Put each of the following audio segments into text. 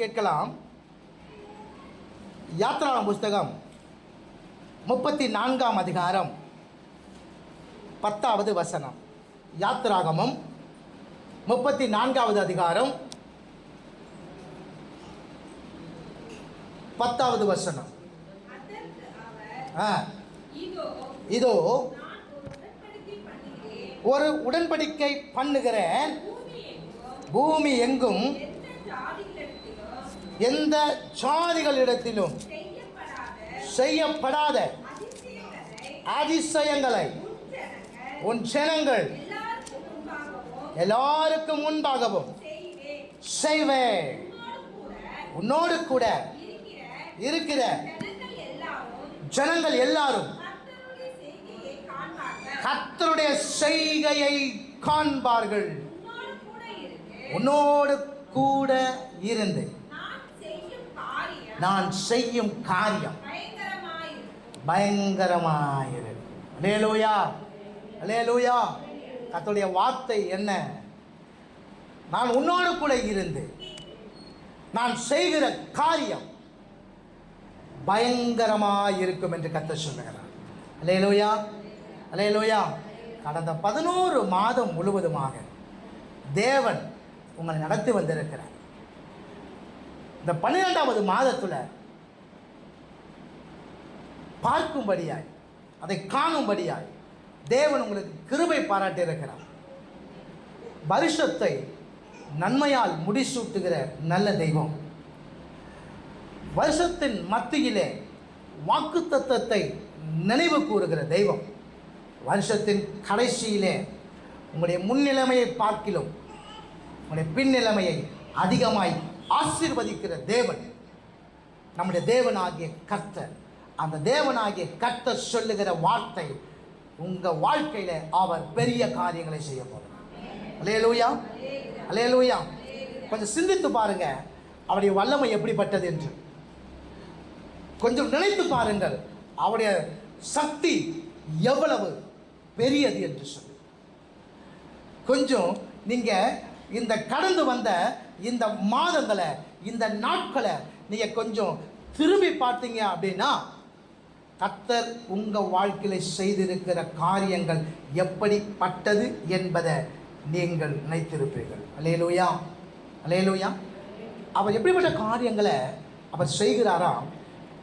கேட்கலாம். யாத்ராகமம் புஸ்தகம் 34ஆம் அதிகாரம் 10வது வசனம். யாத்ராகமம் 34வது அதிகாரம் 10வது வசனம். இதோ ஒரு உடன்படிக்கை பண்ணுகிறேன், பூமி எங்கும் எந்த ஜாதிகளிடத்திலும் செய்யப்படாத அதிசயங்களை உன் ஜனங்கள் எல்லாருக்கும் முன்பாகவும் செய்வேன். உன்னோடு கூட இருக்கிற ஜனங்கள் எல்லாரும் கர்த்தருடைய செய்கையை காண்பார்கள். உன்னோடு கூட இருந்து நான் செய்யும் காரியம் பயங்கரமாயிரு. அல்லேலூயா, அல்லேலூயா. கர்த்தருடைய வார்த்தை என்ன? நான் உன்னோடு கூட இருந்து நான் செய்கிற காரியம் பயங்கரமாயிருக்கும் என்று கர்த்தர் சொல்லுகிறார். அல்லேலூயா, அல்லேலூயா. கடந்த 11 மாதம் முழுவதுமாக தேவன் உங்களை நடத்தி வந்திருக்கிறார். இந்த 12வது மாதத்தில் பார்க்கும்படியாய், அதை காணும்படியாய் தேவன் உங்களுக்கு கிருபை பாராட்டி இருக்கிறார். வருஷத்தை நன்மையால் முடிசூட்டுகிற நல்ல தெய்வம், வருஷத்தின் மத்தியிலே வாக்குத்தத்தத்தை நினைவு கூறுகிற தெய்வம், வருஷத்தின் கடைசியிலே உங்களுடைய முன்னிலைமையை பார்க்கிலும் உங்களுடைய பின்னிலைமையை அதிகமாய் ஆசீர்வதிக்கிற தேவன் நம்முடைய தேவனாகிய கர்த்தர். அந்த தேவனாகிய கர்த்தர் சொல்லுகிற வார்த்தை, உங்கள் வாழ்க்கையில் அவர் பெரிய காரியங்களை செய்ய போகிறார். அல்லேலூயா, அல்லேலூயா. கொஞ்சம் சிந்தித்து பாருங்க அவருடைய வல்லமை எப்படிப்பட்டது என்று. கொஞ்சம் நினைத்து பாருங்கள் அவருடைய சக்தி எவ்வளவு பெரியது என்று சொல்லி. கொஞ்சம் நீங்கள் இந்த கடந்து வந்த இந்த மாதங்களை, இந்த நாட்களை நீங்கள் கொஞ்சம் திரும்பி பார்த்தீங்க அப்படின்னா கர்த்தர் உங்கள் வாழ்க்கையில் செய்திருக்கிற காரியங்கள் எப்படிப்பட்டது என்பதை நீங்கள் நினைத்திருப்பீர்கள். அல்லேலூயா, அல்லேலூயா. அவர் எப்படிப்பட்ட காரியங்களை அவர் செய்கிறாராம்?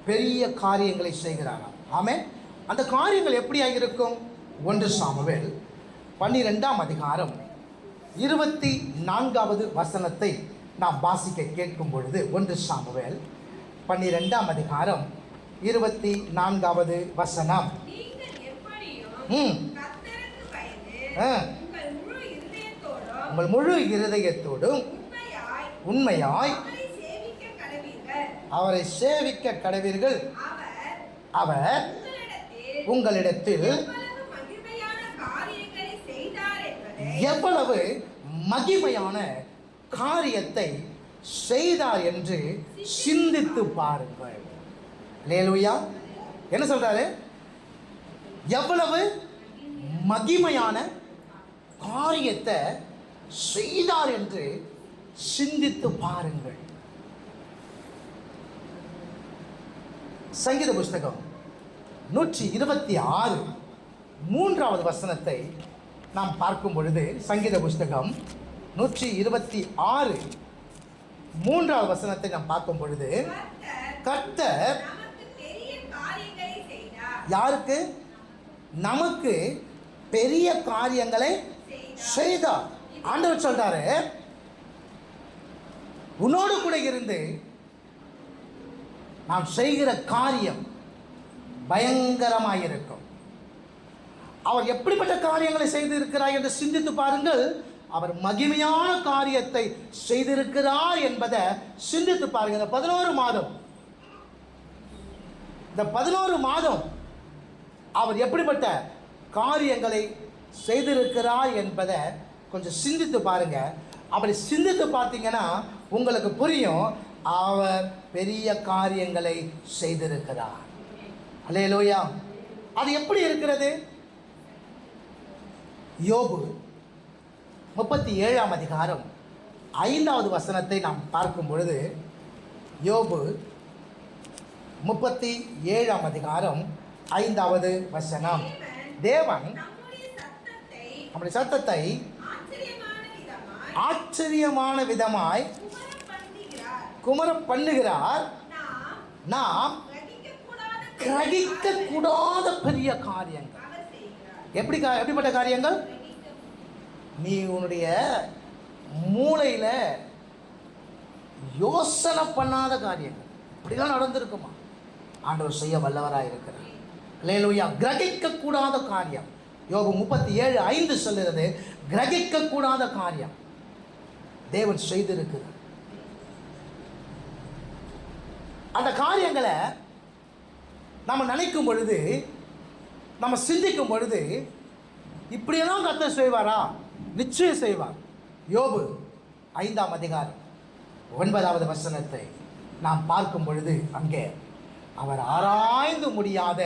பெரிய காரியங்களை செய்கிறாராம். ஆமென். அந்த காரியங்கள் எப்படியாக இருக்கும்? 1 சாமுவேல் 12ஆம் அதிகாரம் 24வது வசனத்தை நாம் வாசிக்க கேட்கும் பொழுது, 1 சாமுவேல் 12ஆம் அதிகாரம் 24வது வசனம். உங்கள் முழு இருதயத்தோடும் உண்மையாய் அவரை சேவிக்க கடவீர்கள். அவர் உங்களிடத்தில் எவ்வளவு மகிமையான காரியத்தை செய்தார் என்று சிந்தித்து பாருங்கள். அல்லேலூயா. என்ன சொல்றாரு? எவ்வளவு மகிமையான காரியத்தை செய்தார் என்று சிந்தித்து பாருங்கள். சங்கீத புஸ்தகம் 126 3வது வசனத்தை நாம் பார்க்கும் பொழுது, சங்கீத புஸ்தகம் 126 3வது வசனத்தை நாம் பார்க்கும் பொழுது, கர்த்தர் யாருக்கு? நமக்கு பெரிய காரியங்களை செய்தார். ஆண்டவர் சொல்றாரு, உன்னோடு கூட இருந்து நாம் செய்கிற காரியம் பயங்கரமாயிருக்கும். அவர் எப்படிப்பட்ட காரியங்களை செய்திருக்கிறார் என்று சிந்தித்து பாருங்கள். அவர் மகிமையான காரியத்தை செய்திருக்கிறார் என்பதை சிந்தித்து பாருங்கள். இந்த 11 மாதம் அவர் எப்படிப்பட்ட காரியங்களை செய்திருக்கிறார் என்பதை கொஞ்சம் சிந்தித்து பாருங்க. அப்படி சிந்தித்து பார்த்தீங்கன்னா உங்களுக்கு புரியும், அவர் பெரிய காரியங்களை செய்திருக்கிறார். அல்லேலூயா. அது எப்படி இருக்கிறது? யோபு 37ஆம் அதிகாரம் 5வது வசனத்தை நாம் பார்க்கும் பொழுது, யோபு 37ஆம் அதிகாரம் 5வது வசனம். தேவன் நம்முடைய சத்தத்தை ஆச்சரியமான விதமாய் குமர பண்ணுகிறார். நாம் கிரகிக்க கூடாத பெரிய காரியங்கள். எப்படிப்பட்ட காரியங்கள்? நீ உன்னுடைய மூளையில யோசனை பண்ணாத காரியங்கள். இப்படிலாம் நடந்திருக்குமா? ஆண்டவர் செய்ய வல்லவராக இருக்கிறார். அல்லேலூயா. கிரகிக்க கூடாத காரியம். யோபு 37:5 சொல்லுறது கிரகிக்க கூடாத காரியம் தேவன் செய்திருக்கிறார். அந்த காரியங்களை நம்ம நினைக்கும் பொழுது, நம்ம சிந்திக்கும் பொழுது, இப்படியெல்லாம் கர்த்தர் செய்வாரா? நிச்சயம் செய்வார். யோபு 5ஆம் அதிகாரம் 9வது வசனத்தை நாம் பார்க்கும் பொழுது, அங்கே அவர் ஆராய்ந்து முடியாத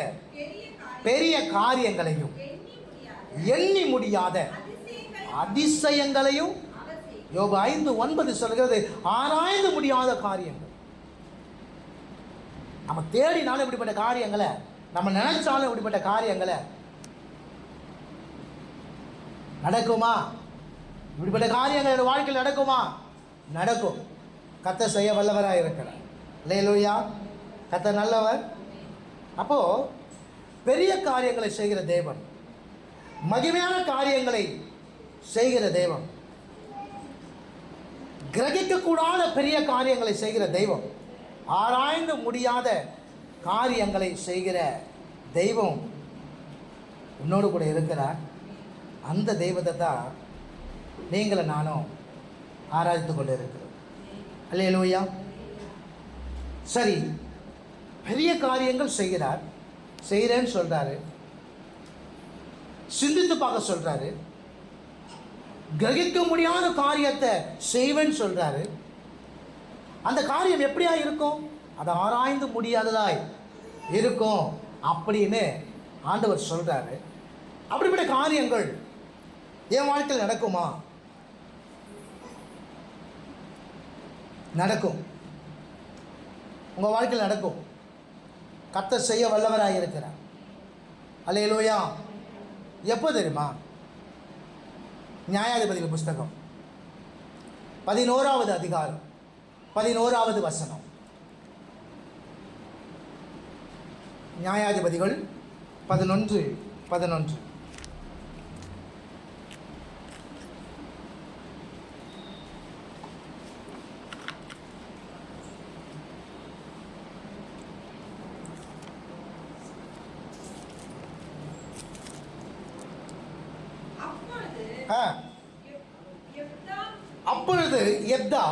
பெரிய காரியங்களையும் எண்ணி முடியாத அதிசயங்களையும், யோபு 5:9 சொல்கிறது ஆராய்ந்து முடியாத காரியங்கள். நம்ம தேடினாலும் இப்படிப்பட்ட காரியங்களை, நம்ம நினைச்சாலும் இப்படிப்பட்ட காரியங்களை நடக்குமா? இப்படிப்பட்ட காரியங்கள் வாழ்க்கையில் நடக்குமா? நடக்கும். கர்த்தர் செய்ய வல்லவராக இருக்கிறார். அல்லேலூயா. கர்த்தர் நல்லவர். அப்போ பெரிய காரியங்களை செய்கிற தேவன், மகிமையான காரியங்களை செய்கிற தேவன், கிரகிக்கக்கூடாத பெரிய காரியங்களை செய்கிற தெய்வம், ஆராய்ந்து முடியாத காரியங்களை செய்கிற தெய்வம் உன்னோடு கூட இருக்கிறார். அந்த தெய்வத்தை தான் நீங்களும் நானும் ஆராய்ந்து கொண்டு இருக்கிறோம். அல்லேலூயா. சரி, பெரிய காரியங்கள் செய்கிறார், செய்கிறேன்னு சொல்கிறாரு, சிந்தித்து பார்க்க சொல்கிறாரு, கிரகிக்க முடியாத காரியத்தை செய்வேன்னு சொல்கிறாரு. அந்த காரியம் எப்படியா இருக்கும்? அதை ஆராய்ந்து முடியாததாய் இருக்கும் அப்படின்னு ஆண்டவர் சொல்கிறாரு. அப்படிப்பட்ட காரியங்கள் என் வாழ்க்கையில் நடக்குமா? நடக்கும். உங்கள் வாழ்க்கையில் நடக்கும். கர்த்தர் செய்ய வல்லவராக இருக்கிறார். அல்லேலூயா. எப்போ தெரியுமா? நியாயாதிபதிகள் புஸ்தகம் 11வது அதிகாரம் 11வது வசனம். நியாயாதிபதிகள் 11:11. அப்பொழுது யெப்தா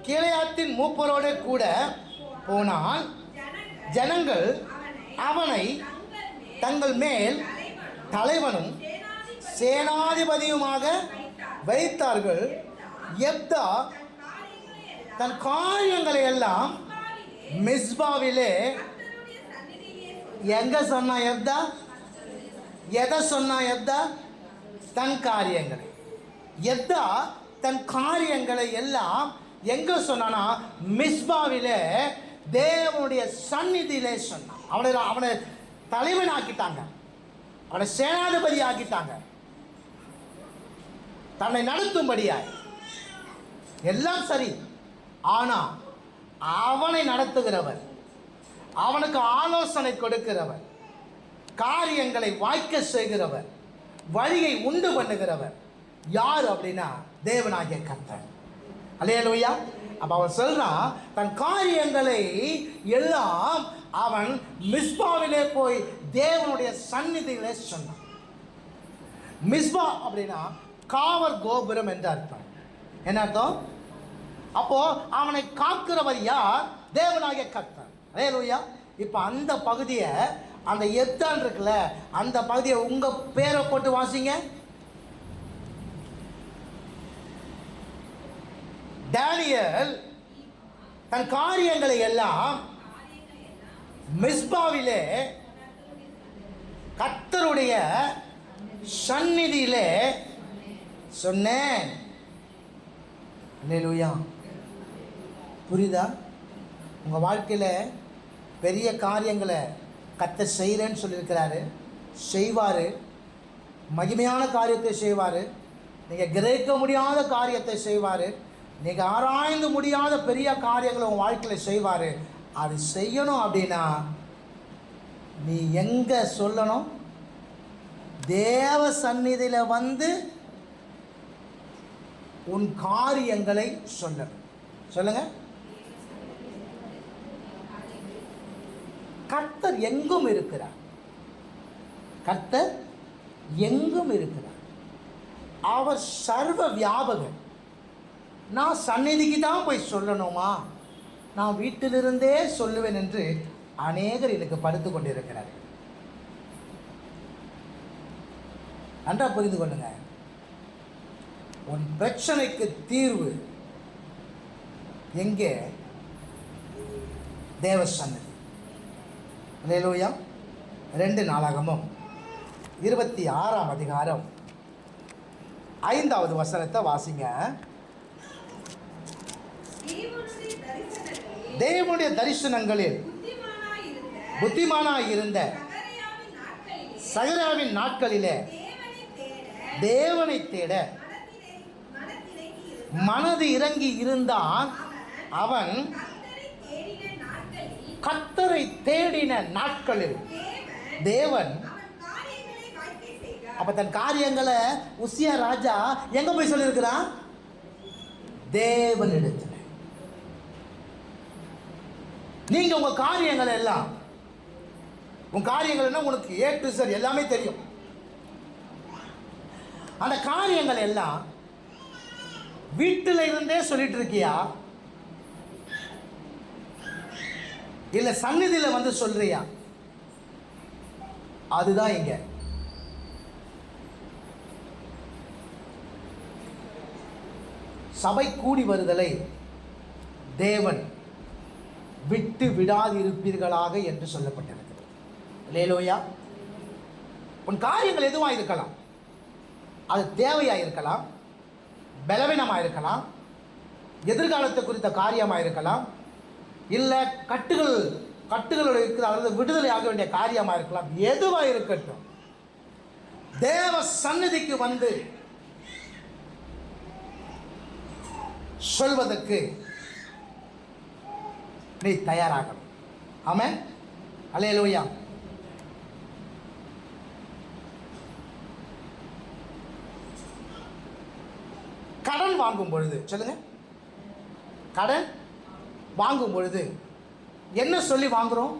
கீலேயாத்தின் மூப்பரோடு கூட போனால், ஜனங்கள் அவனை தங்கள் மேல் தலைவனும் சேனாதிபதியுமாக வைத்தார்கள். யெப்தா தன் காரியங்களை எல்லாம் மிஸ்பாவிலே எங்க சொன்னா? யெப்தா எதை சொன்னா? யெப்தா தன் காரியங்களை. யெப்தா தன் காரியங்களை எல்லாம் எங்க சொன்னானா? மிஸ்பாவிலே தேவனுடைய சந்நிதியிலே சொன்னான். அவனை தலைவன் ஆக்கிட்டாங்க, அவனை சேனாதிபதி ஆக்கிட்டாங்க, தன்னை நடத்தும்படியாய். எல்லாம் சரி. ஆனா அவனை நடத்துகிறவர், அவனுக்கு ஆலோசனை கொடுக்கிறவர், காரியங்களை வாய்க்க செய்கிறவர், வழியை உண்டு பண்ணுகிறவர் யார் அப்படின்னா தேவனாகிய கர்த்தர். அல்லேலூயா. அப்ப அவன் சொல்றான், தன் காரியங்களை எல்லாம் அவன் மிஸ்பாவிலே போய் தேவனுடைய சந்நிதியிலே சொன்னான். மிஸ்பா அப்படின்னா காவல் கோபுரம் என்று அர்த்தம். என்ன அர்த்தம்? அப்போ அவனை காக்கிறவர் யார்? தேவனாகிய கர்த்தர். அல்லேலூயா. இப்ப அந்த பகுதியை, அந்த எத்தான் இருக்குல்ல, அந்த பகுதியை உங்க பேரை போட்டு வாசிங்க. தானியேல் தன் காரியங்களை எல்லாம் மிஸ்பாவிலே கர்த்தருடைய சந்நிதியிலே சொன்னேன். அல்லேலூயா. புரியுதா? உங்கள் வாழ்க்கையில் பெரிய காரியங்களை கர்த்தர் செய்கிறேன்னு சொல்லியிருக்கிறாரு, செய்வார். மகிமையான காரியத்தை செய்வார். நீங்கள் கிரகிக்க முடியாத காரியத்தை செய்வார். நீங்கள் ஆராய்ந்து முடியாத பெரிய காரியங்களை உங்கள் வாழ்க்கையில் செய்வார். அது செய்யணும் அப்படின்னா நீ எங்கே சொல்லணும்? தேவ சந்நிதியில் வந்து உன் காரியங்களை சொல்லணும். சொல்லுங்க. கர்த்தர் எங்கும் இருக்கிறார். கர்த்தர் எங்கும் இருக்கிறார். அவர் சர்வ வியாபகர். நான் சந்நிதிக்கு தான் போய் சொல்லணுமா? நான் வீட்டிலிருந்தே சொல்லுவேன் என்று அநேகர் எனக்கு படுத்து கொண்டிருக்கிறார். நன்றாக புரிந்து கொள்ளுங்க. உன் பிரச்சனைக்கு தீர்வு எங்கே? தேவ சந்நிதி. அல்லேலூயா. 2 நாளாகமம் 26ஆம் அதிகாரம் 5வது வசனத்தை வாசிங்க. தேவனுடைய தரிசனங்களில் புத்திமானாய் இருந்த சகரியாவின் நாட்களிலே தேவனை தேட மனது இறங்கி இருந்தான். அவன் கர்த்தரை தேடின நாட்களில் தேவன் அப்ப தன் காரியங்களை உசியா ராஜா எங்க போய் சொல்லியிருக்கிறான்? தேவனிடத்தில். நீங்க உங்க காரியங்கள் எல்லாம், உங்க காரியங்கள் என்ன, உனக்கு A to Z எல்லாமே தெரியும். அந்த காரியங்கள் எல்லாம் வீட்டில் இருந்தே சொல்லிட்டு இருக்கியா, இல்ல சந்நிதியில வந்து சொல்றியா? அதுதான் இங்க. சபை கூடி வருதலை தேவன் விட்டு விடாதிருப்பீர்களாக என்று சொல்லப்பட்டிருக்கிறது. அல்லேலூயா. உன் காரியங்கள் எதுவாக இருக்கலாம். அது தேவையாக இருக்கலாம், பலவீனமாக இருக்கலாம், எதிர்காலத்தை குறித்த காரியமாக இருக்கலாம், இல்லை கட்டுகளோடு இருக்கிற அதாவது விடுதலை ஆக வேண்டிய காரியமாக இருக்கலாம். எதுவாக இருக்கட்டும், தேவ சந்நிதிக்கு வந்து சொல்வதற்கு நீ தயாராகணும். ஆமென். அல்லேலூயா. கடன் வாங்கும் பொழுது, சொல்லுங்க, கடன் வாங்கும் பொழுது என்ன சொல்லி வாங்குறோம்?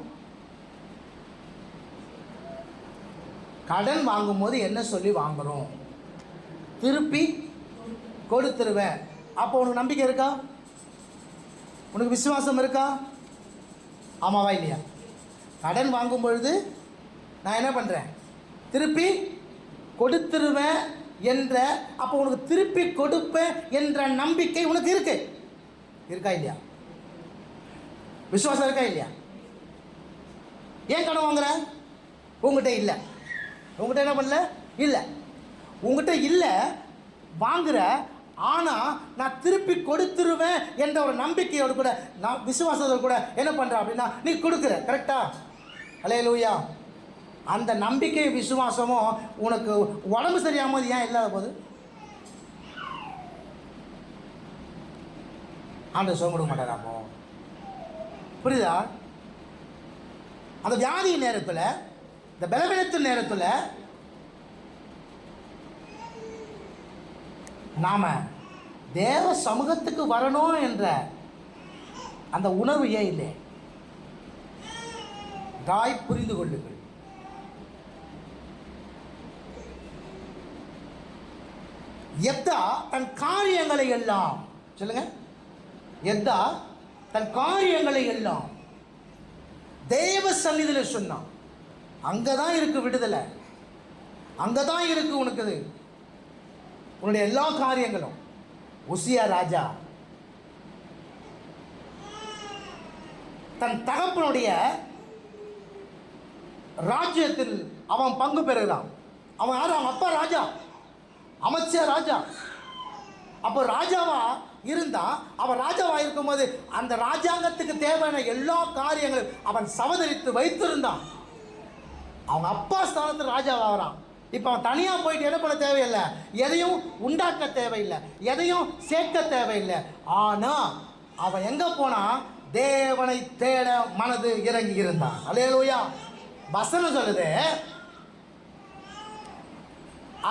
கடன் வாங்கும் போது என்ன சொல்லி வாங்குறோம்? திருப்பி கொடுத்துருவேன். அப்போ உனக்கு நம்பிக்கை இருக்கா? உனக்கு விசுவாசம் இருக்கா? ஆமாவா இல்லையா? கடன் வாங்கும் பொழுது நான் என்ன பண்ணுறேன்? திருப்பி கொடுத்துருவேன் என்ற, அப்போ உனக்கு திருப்பி கொடுப்பேன் என்ற நம்பிக்கை உனக்கு இருக்கு. இருக்கா இல்லையா? விசுவாசம் இருக்கா இல்லையா? ஏன் கடன் வாங்குற? உங்ககிட்ட இல்லை. உங்ககிட்ட என்ன பண்ணல? இல்லை. உங்ககிட்ட இல்லை, வாங்குற. ஆனால் நான் திருப்பி கொடுத்துருவேன் என்ற ஒரு நம்பிக்கையோடு கூட, நான் விசுவாசத்தோடு கூட என்ன பண்ணுறேன் அப்படின்னா நீ கொடுக்குற. கரெக்டா? அல்லேலூயா. அந்த நம்பிக்கை விசுவாசமும் உனக்கு உடம்பு சரியாமல் ஏன் இல்லாத போது ஆண்டவர் சுகம் கொடுக்க மாட்டாரா? அப்போ புரியுதா? அந்த வியாதியின் நேரத்தில், இந்த பலவீனத்தின் நேரத்தில் நாம தேவ சமூகத்துக்கு வரணும் என்ற அந்த உணர்வு ஏன் இல்லை? தாய் புரிந்து கொள்ளுங்கள். எத்தா தன் காரியங்களை எல்லாம், சொல்லுங்க, எத்தா தன் காரியங்களை எல்லாம் தேவ சந்நிதியில் சொன்னான். அங்கதான் இருக்கு விடுதலை, அங்கதான் இருக்கு உனக்கு உன்னுடைய எல்லா காரியங்களும். உசியா ராஜா தன் தகப்பனுடைய ராஜ்யத்தில் அவன் பங்கு பெறுகிறான். அவன் யாரும்? அவன் அப்பா ராஜா, அமைச்சர் ராஜா. அப்போ ராஜாவா இருந்தா, அவன் ராஜாவா இருக்கும்போது அந்த ராஜாங்கத்துக்கு தேவையான எல்லா காரியங்களும் அவன் சவதரித்து வைத்திருந்தான். அவங்க அப்பா ஸ்தானத்தில் ராஜாவாகிறான். இப்போ அவன் தனியாக போயிட்டு என்ன பண்ண தேவையில்லை, எதையும் உண்டாக்க தேவையில்லை, எதையும் சேர்க்க தேவையில்லை. ஆனால் அவன் எங்கே போனான், தேவனை தேட மனது இறங்கி இருந்தான். அல்லேலூயா. வசனம் சொல்லுது,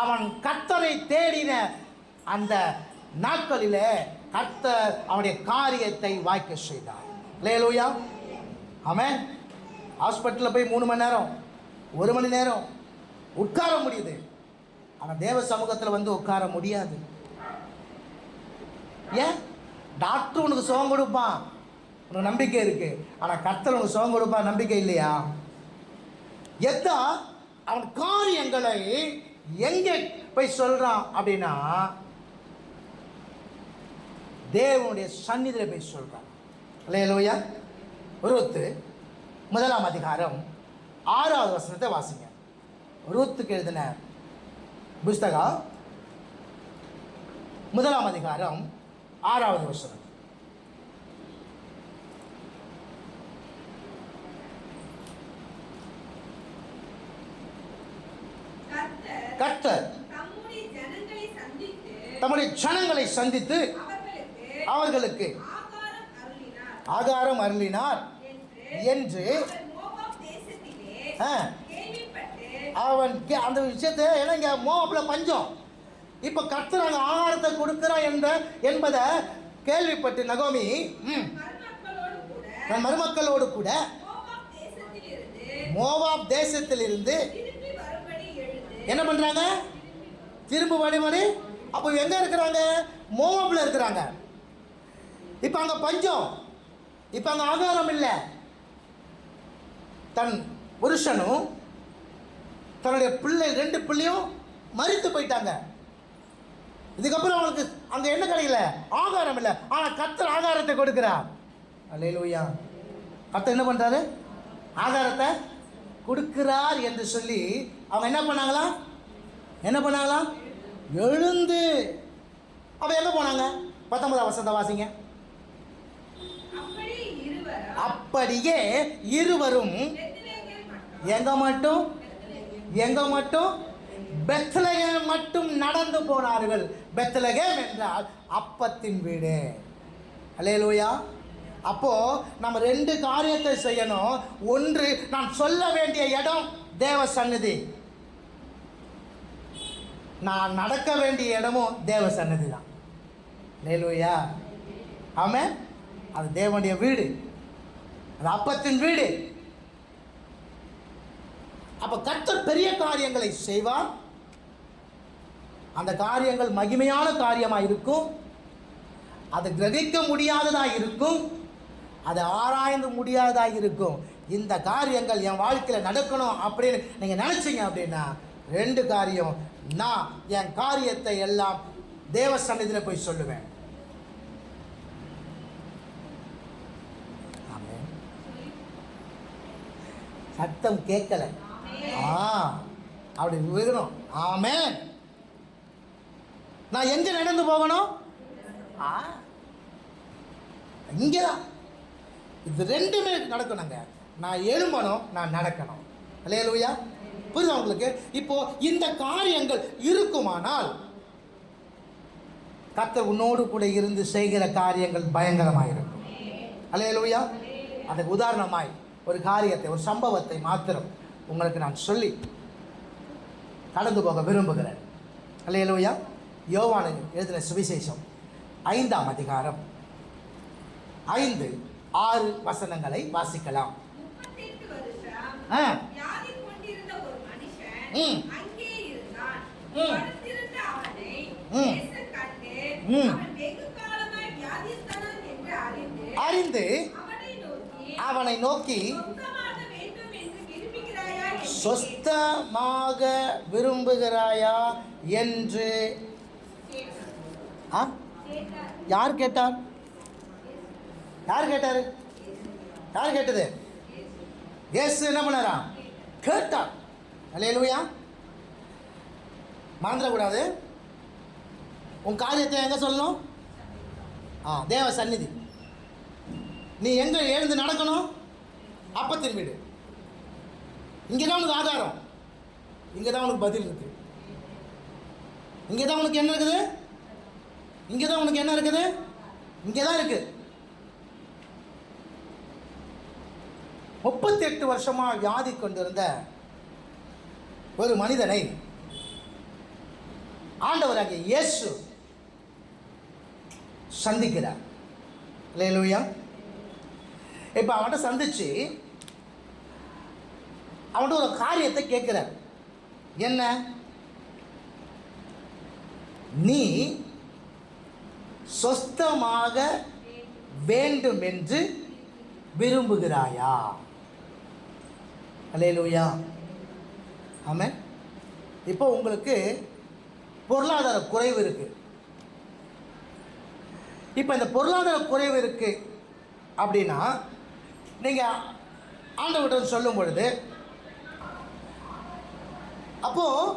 அவன் கர்த்தரை தேடின அந்த நாட்களிலே கர்த்தர் அவனுடைய காரியத்தை வாய்க்க செய்தார். அல்லேலூயா. ஆமென். ஹாஸ்பிட்டலில் போய் 3 மணி நேரம் 1 மணி நேரம் உட்கார முடியுது, ஆனால் தேவ சமூகத்தில் வந்து உட்கார முடியாது. ஏன்? டாக்டர் உனக்கு சுகம் கொடுப்பான், உனக்கு நம்பிக்கை இருக்கு. ஆனால் கர்த்தர் உனக்கு சுகம் கொடுப்பான், நம்பிக்கை இல்லையா? எதா அவன் காரியங்களை எங்கே போய் சொல்றான் அப்படின்னா, தேவனுடைய சந்நிதியில் போய் சொல்றான். அல்லேலூயா. ரூத் 1ஆம் அதிகாரம் 6வது வசனத்தை வாசிங்க. ரூத்துக்கு எழுதின புஸ்தகம் 1ஆம் அதிகாரம் 6வது வசனம். கர்த்தர் தம்முடைய ஜனங்களை சந்தித்து அவர்களுக்கு ஆகாரம் அருளினார் என்று அவன் அந்த விஷயத்தை, ஏன்னா இங்கே மோவாபில் பஞ்சம், இப்போ கர்த்தர் அங்கே ஆகாரத்தை கொடுக்கிறார் என்பதை கேள்விப்பட்டு நகோமி தன் மருமக்களோடு கூட மோவாப் தேசத்தில் இருந்து என்ன பண்றாங்க, திரும்ப வழிமணி. அப்போ எங்க இருக்கிறாங்க, மோவாப்ல இருக்கிறாங்க. இப்போ அங்கே பஞ்சம், இப்போ அங்கே ஆகாரம் இல்லை. தன் புருஷனும் தன்னுடைய பிள்ளை 2 பிள்ளையும் மரித்து போயிட்டாங்க. இதுக்கப்புறம் அவனுக்கு அங்கே என்ன கிடைக்கல, ஆகாரம் இல்லை. ஆனால் கர்த்தர் ஆகாரத்தை கொடுக்கிறார். அல்லேலூயா. கர்த்தர் என்ன பண்ணுறாரு, ஆகாரத்தை கொடுக்கிறார் என்று சொல்லி அவங்க என்ன பண்ணாங்களாம், எழுந்து அப்போ எங்கே போனாங்க? 19ஆம் வசனத்தை வாசிங்க. அப்படியே இருவரும் எங்க மட்டும் பெத்லகேம் மட்டும் நடந்து போனார்கள். பெத்லகேம் என்றால் அப்பத்தின் வீடு. அல்லேலூயா. அப்போ நம்ம 2 காரியத்தை செய்யணும். ஒன்று, நான் சொல்ல வேண்டிய இடம் தேவ சந்நிதி, நான் நடக்க வேண்டிய இடமும் தேவ சந்நிதி தான். அல்லேலூயா. ஆமென். அது தேவனுடைய வீடு, அது அப்பத்தின் வீடு. அப்ப கர்த்தர் பெரிய காரியங்களை செய்வார். அந்த காரியங்கள் மகிமையான காரியமாக இருக்கும், அது கிரகிக்க முடியாததாக இருக்கும், அது ஆராய்ந்து முடியாததாக இருக்கும். இந்த காரியங்கள் என் வாழ்க்கையில் நடக்கணும் அப்படின்னு நீங்கள் நினச்சிங்க அப்படின்னா 2 காரியம். நான் என் காரியத்தை எல்லாம் தேவ சந்நிதியில் போய் சொல்லுவேன். ஆமென். சத்தம் கேட்கல. அப்படி விழுகணும். ஆமென். நான் எங்க நடந்து போகணும்? இங்கதான். இது 2மே நடக்கணுங்க. நான் எழும்பணும், நான் நடக்கணும். அல்லேலூயா. புரியுதா உங்களுக்கு? இப்போ இந்த காரியங்கள் இருக்குமானால் கர்த்தர் உன்னோடு கூட இருந்து செய்கிற காரியங்கள் பயங்கரமாக இருக்கும். அல்லேலூயா. அதுக்கு உதாரணமாய் ஒரு காரியத்தை, ஒரு சம்பவத்தை மாத்திரம் உங்களுக்கு நான் சொல்லி கடந்து போக விரும்புகிறேன். அல்லேலூயா. யோவான் எழுதின சுவிசேஷம் 5ஆம் அதிகாரம் 5-6 வசனங்களை வாசிக்கலாம். அறிந்து அவனை நோக்கி சொஸ்தமாக விரும்புகிறாயா என்று யார் கேட்டார்? யார் கேட்டாரு? யார் கேட்டது? இயேசு என்ன பண்ணாரா? கேட்டார். அல்லேலூயா. மறந்துடக்கூடாது. உன் காரியத்தை எங்கே சொல்லணும்? தேவ சந்நிதி. நீ எங்கே எழுந்து நடக்கணும்? அப்பத்தின் வீடு. இங்கே தான் உனக்கு ஆதாரம், இங்கே தான் உனக்கு பதில் இருக்குது. இங்கே தான் உனக்கு என்ன இருக்குது? இங்கே தான் உனக்கு என்ன இருக்குது? இங்கே தான் இருக்குது. 38 வருஷமாக வியாதி கொண்டிருந்த ஒரு மனிதனை ஆண்டவராகிய இயேசு சந்திக்கிறார். அல்லேலூயா. இப்போ அவன்கிட்ட சந்திச்சு அவன்கிட்ட ஒரு காரியத்தை கேட்கிறார். என்ன? நீ சொஸ்தமாக வேண்டும் என்று விரும்புகிறாயா? அல்லேலூயா. ஆமென். இப்போ உங்களுக்கு பொருளாதார குறைவு இருக்குது. இப்போ இந்த பொருளாதார குறைவு இருக்குது அப்படின்னா நீங்கள் ஆண்டவர்கிட்ட சொல்லும் பொழுது, அப்போது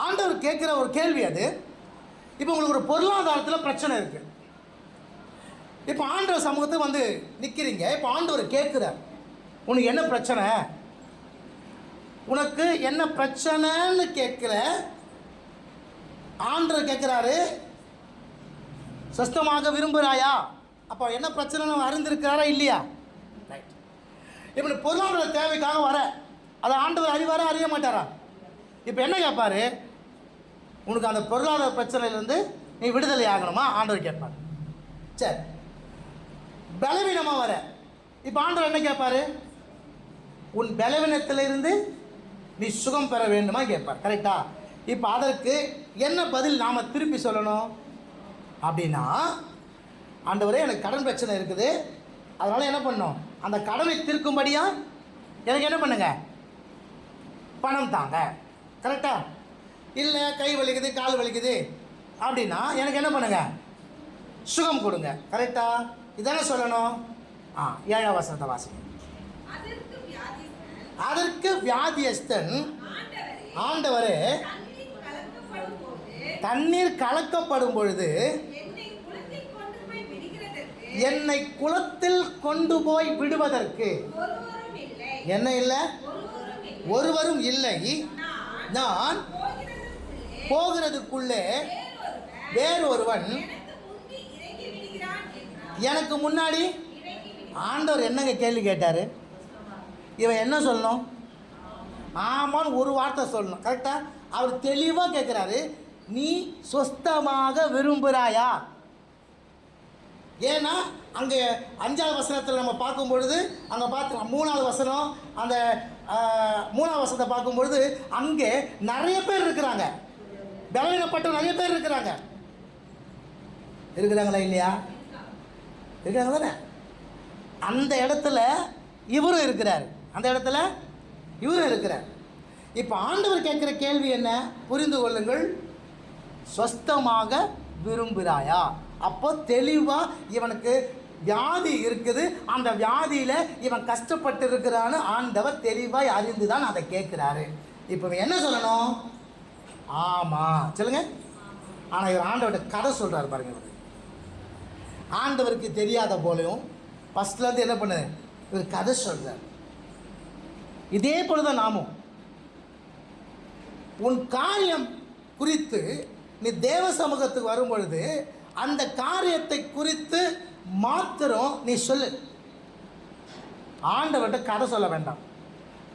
ஆண்டவர் கேட்குற ஒரு கேள்வி அது. இப்போ உங்களுக்கு ஒரு பொருளாதாரத்தில் பிரச்சனை இருக்குது. இப்போ ஆண்டவர் சமூகத்தை வந்து நிற்கிறீங்க. இப்போ ஆண்டவர் கேட்குறார், உனக்கு என்ன பிரச்சனை? உனக்கு என்ன பிரச்சனைன்னு கேட்குற ஆண்டவர் கேட்குறாரு, சொஸ்தமாக விரும்புகிறாயா? அப்போ என்ன பிரச்சனைன்னு அறிந்திருக்கிறாரா இல்லையா? ரைட். இப்போ பொருளாதார தேவைக்காக வர, அதை ஆண்டவர் அறிவாரா அறிய மாட்டாரா? இப்போ என்ன கேட்பாரு? உனக்கு அந்த பொருளாதார பிரச்சனையிலேருந்து நீ விடுதலை ஆகணுமா? ஆண்டவர் கேட்பார். சரி. பலவீனமாக வர, இப்போ ஆண்டவர் என்ன கேட்பாரு? உன் பலவீனத்திலிருந்து நீ சுகம் பெற வேண்டுமா கேட்பார். கரெக்டா? இப்போ அதற்கு என்ன பதில் நாம் திருப்பி சொல்லணும் அப்படின்னா, ஆண்டவரே எனக்கு கடன் பிரச்சனை இருக்குது, அதனால் என்ன பண்ணணும், அந்த கடனை தீர்க்கும்படியாக எனக்கு என்ன பண்ணுங்க, பணம் தாங்க. கரெக்டா? இல்லை கை வலிக்குது கால் வலிக்குது அப்படின்னா எனக்கு என்ன பண்ணுங்க, சுகம் கொடுங்க. கரெக்டா? இதானே சொல்லணும். 7ஆம் வசனத்தை வாசிங்க. அதற்கு வியாதியஸ்தன், ஆண்டவரே தண்ணீர் கலக்கப்படும் பொழுது என்னை குளத்தில் கொண்டு போய் விடுவதற்கு என்ன இல்லை, ஒருவரும் இல்லை. நான் போகிறதுக்குள்ளே வேறொருவன் எனக்கு முன்னாடி. ஆண்டவர் என்னங்க கேள்வி கேட்டார்? இவன் என்ன சொல்லணும்? ஆமான்னு ஒரு வார்த்தை சொல்லணும். கரெக்டாக? அவர் தெளிவாக கேட்குறாரு, நீ சொஸ்தமாக விரும்புகிறாயா? ஏன்னா அங்கே 5ஆவது வசனத்தில் நம்ம பார்க்கும் பொழுது, அங்கே பார்த்து 3ஆவது வசனம், அந்த 3ஆவது வசனத்தை பார்க்கும் பொழுது அங்கே நிறைய பேர் இருக்கிறாங்க, பலவீனப்பட்ட நிறைய பேர் இருக்கிறாங்களா இல்லையா? இருக்கிறாங்க தானே? அந்த இடத்துல இவரும் இருக்கிறார். அந்த இடத்துல இவரும் இருக்கிறார். இப்போ ஆண்டவர் கேட்குற கேள்வி என்ன? புரிந்து கொள்ளுங்கள், சொஸ்தமாக விரும்புகிறாயா? அப்போ தெளிவாக இவனுக்கு வியாதி இருக்குது, அந்த வியாதியில் இவன் கஷ்டப்பட்டு இருக்கிறான்னு ஆண்டவர் தெளிவாக அறிந்து தான் அதை கேட்குறாரு. இப்போ என்ன சொல்லணும்? ஆமாம் சொல்லுங்க. ஆனால் இவர் ஆண்டவர்கிட்ட கதை சொல்கிறார் பாருங்க. இவர் ஆண்டவருக்கு தெரியாத போலையும் ஃபஸ்ட்லேருந்து என்ன பண்ணு, இவர் கதை சொல்கிறார். இதே போல தான் நாமும் உன் காரியம் குறித்து நீ தேவ சமூகத்துக்கு வரும் பொழுது அந்த காரியத்தை குறித்து மாத்திரம் நீ சொல்லு. ஆண்டவர்கிட்ட கதை சொல்ல வேண்டாம்.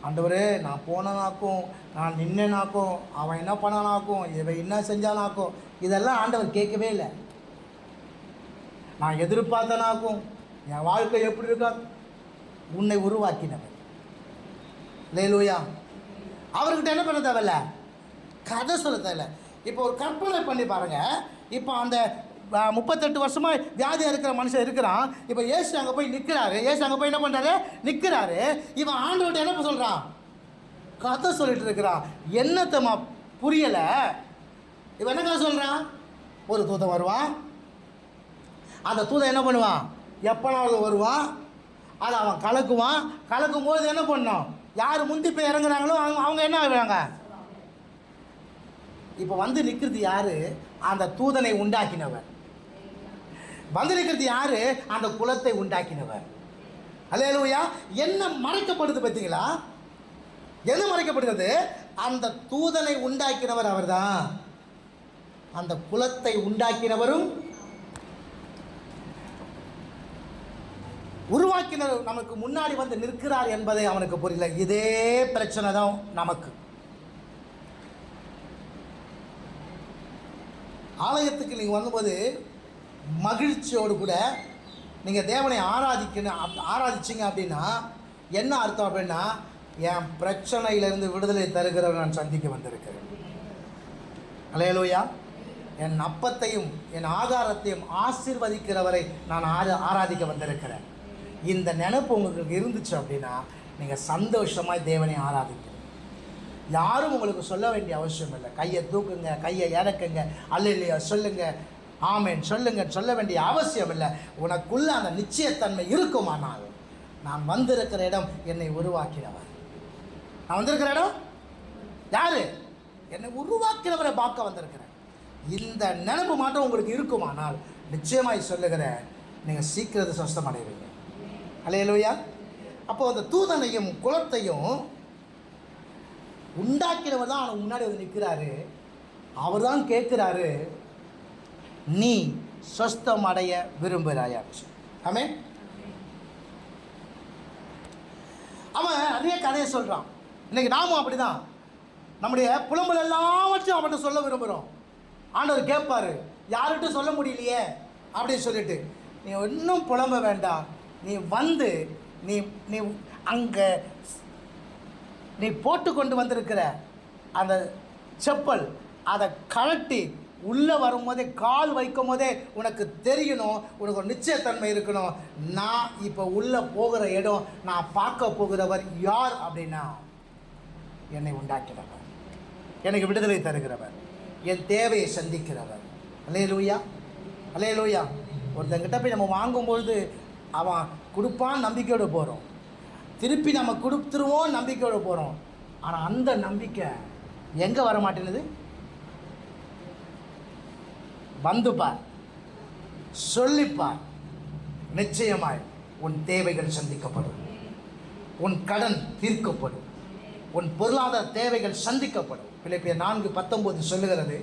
ஆண்டவரே நான் போனனாக்கும், நான் நின்னனாக்கும், அவன் என்ன பண்ணனாக்கும், இவன் என்ன செஞ்சானாக்கும், இதெல்லாம் ஆண்டவர் கேட்கவே இல்லை. நான் எதிர்பார்த்தனாக்கும், என் வாழ்க்கை எப்படி இருக்கா, உன்னை உருவாக்கினவன். அல்லேலூயா. அவர்கிட்ட என்ன பண்ண தேவையில்ல, கதை சொல்ல தேவையில்ல. இப்போ ஒரு கற்பனை பண்ணி பாருங்கள். இப்போ அந்த 38 வருஷமாக வியாதியாக இருக்கிற மனுஷன் இருக்கிறான். இப்போ ஏசு அங்கே போய் நிற்கிறாரு. ஏசு அங்கே போய் என்ன பண்ணுறாரு, நிற்கிறாரு. இவன் ஆண்டவர்கிட்ட என்ன சொல்கிறான், கதை சொல்லிட்டு இருக்கிறான். என்னத்தம்மா புரியலை. இவன் என்ன கதை சொல்கிறான்? ஒரு தூதன் வருவான், அந்த தூதன் என்ன பண்ணுவான், எப்பனாவது வருவான், அதை அவன் கலக்குவான். கலக்கும் போது என்ன பண்ணோம், யார் முந்தி போய் இறங்குறாங்களோ அவங்க என்ன ஆகுறாங்க, இப்போ வந்து நிற்கிறது யாரு? அந்த தூதனை உண்டாக்கினவர். வந்து நிற்கிறது யாரு? அந்த குலத்தை உண்டாக்கினவர். அல்லேலூயா. என்ன மறைக்கப்படுது பார்த்தீங்களா? என்ன மறைக்கப்படுகிறது? அந்த தூதனை உண்டாக்கினவர் அவர்தான். அந்த குலத்தை உண்டாக்கினவரும் உருவாக்கினர் நமக்கு முன்னாடி வந்து நிற்கிறார் என்பதை அவனுக்கு புரியல. இதே பிரச்சனை தான் நமக்கு. ஆலயத்துக்கு நீங்கள் வந்தபோது மகிழ்ச்சியோடு கூட நீங்கள் தேவனை ஆராதிச்சிங்க அப்படின்னா என்ன அர்த்தம் அப்படின்னா, என் பிரச்சனையிலிருந்து விடுதலை தருகிறவர் நான் சந்திக்க வந்திருக்கிறேன். அல்லேலூயா. என் அப்பத்தையும் என் ஆகாரத்தையும் ஆசீர்வதிக்கிறவரை நான் ஆராதிக்க வந்திருக்கிறேன். இந்த நினைப்பு உங்களுக்கு இருந்துச்சு அப்படின்னா நீங்கள் சந்தோஷமாக தேவனை ஆராதிக்க. யாரும் உங்களுக்கு சொல்ல வேண்டிய அவசியம் இல்லை. கையை தூக்குங்க, கையை இறக்குங்க, அல்லேலூயா சொல்லுங்க, ஆமென் சொல்லுங்க சொல்ல வேண்டிய அவசியம் இல்லை. உனக்குள்ள அந்த நிச்சயத்தன்மை இருக்குமானால், நான் வந்திருக்கிற இடம் என்னை உருவாக்கினவர். நான் வந்திருக்கிற இடம் யாரு? என்னை உருவாக்கினவரை பார்க்க வந்திருக்கிறேன். இந்த நினைப்பு மாற்றம் உங்களுக்கு இருக்குமானால் நிச்சயமாய் சொல்லுகிறேன், நீங்கள் சீக்கிரத்தை சொஸ்தம் அடைவீங்க. அல்லேலூயா. அப்போ அந்த தூதனையும் குலத்தையும் உண்டாக்கினவர் தான் அவனுக்கு முன்னாடி வந்து நிற்கிறாரு. அவர் தான் கேட்குறாரு, நீ சொஸ்தம் அடைய விரும்புகிறாயாச்சு. ஆமென். அவன் அதே கதையை சொல்கிறான். இன்னைக்கு நாமும் அப்படி தான் நம்முடைய புலம்பல் எல்லாவற்றையும் அவன்கிட்ட சொல்ல விரும்புகிறோம். ஆண்டவர் கேட்பாரு, யார்கிட்ட சொல்ல முடியலையே அப்படின்னு சொல்லிட்டு, நீ இன்னும் புலம்ப வேண்டாம், நீ வந்து நீ நீ அங்கே நீ போட்டு கொண்டு வந்திருக்கிற அந்த செப்பல் அதை கழட்டி உள்ளே வரும்போதே, கால் வைக்கும் போதே உனக்கு தெரியணும், உனக்கு ஒரு நிச்சயத்தன்மை இருக்கணும், நான் இப்போ உள்ளே போகிற இடம், நான் பார்க்க போகிறவர் யார் அப்படின்னா, என்னை உண்டாக்கிறவர், எனக்கு விடுதலை தருகிறவர், என் தேவையை சந்திக்கிறவர். அல்லேலூயா. அல்லேலூயா. ஒருத்தங்கிட்ட போய் நம்ம வாங்கும்பொழுது அவன் கொடுப்பான் நம்பிக்கையோடு போகிறோம், திருப்பி நம்ம கொடுத்துருவோம் நம்பிக்கையோடு போகிறோம். ஆனால் அந்த நம்பிக்கை எங்கே வர மாட்டேங்குது? வந்துப்பார், சொல்லிப்பார், நிச்சயமாய் உன் தேவைகள் சந்திக்கப்படும், உன் கடன் தீர்க்கப்படும், உன் பொருளாதார தேவைகள் சந்திக்கப்படும். பிலிப்பியர் 4:19 சொல்லுகிறது,